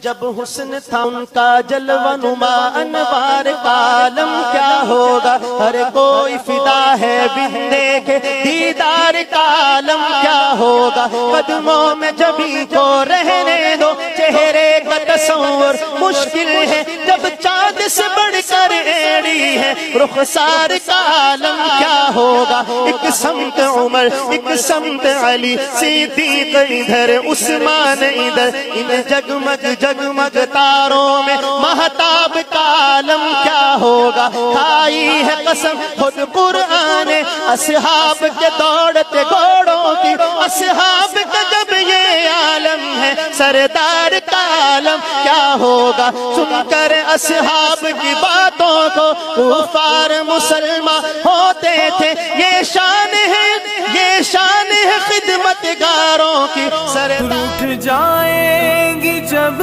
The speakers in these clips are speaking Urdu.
جب حسن تھا ان کا جلوہ نما انوار کا عالم کیا ہوگا، ہر کوئی فدا ہے بن دیکھے دیدار کا عالم کیا ہوگا، قدموں میں جبھی کو رہنے دو چہرے کا تصور مشکل ہے، جب چاند سے بڑھ کر ایڑی ہے رخسار کا عالم کیا ہوگا، ایک سمت عمر ایک سمت علی صدیق ادھر عثمان ادھر، ان جگمگ جگمگ تاروں میں مہتاب کا عالم کیا ہوگا، کھائی ہے قسم خود قرآن اصحاب کے دوڑتے گھوڑوں کی، اصحاب کا جب یہ عالم ہے سردار کا عالم کیا ہوگا، سن کر اصحاب کی باتوں کو کفار مسلمان ہوتے تھے، یہ شان ہے خدمت گاروں کی سردار۔ اٹھ جائیں گی جب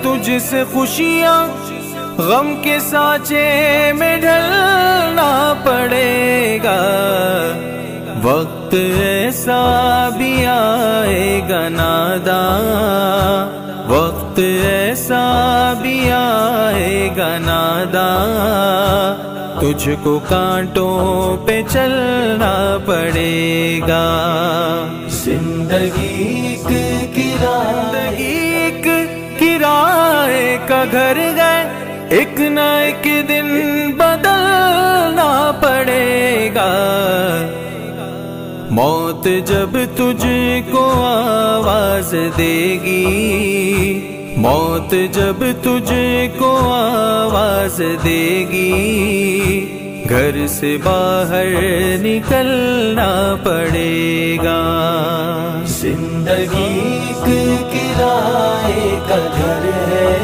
تجھ سے خوشیاں، غم کے سانچے میں ڈھلنا پڑے گا، وقت ایسا بھی آئے گا ناداں، وقت ایسا بھی آئے گا ناداں، تجھ کو کانٹوں پہ چلنا پڑے گا، زندگی ایک کرائے کا گھر ہے، ایک نہ ایک دن بدلنا پڑے گا، موت جب تجھ کو آواز دے گی، موت جب تجھ کو آواز دے گی، گھر سے باہر نکلنا پڑے گا، زندگی ایک کرائے کا گھر ہے،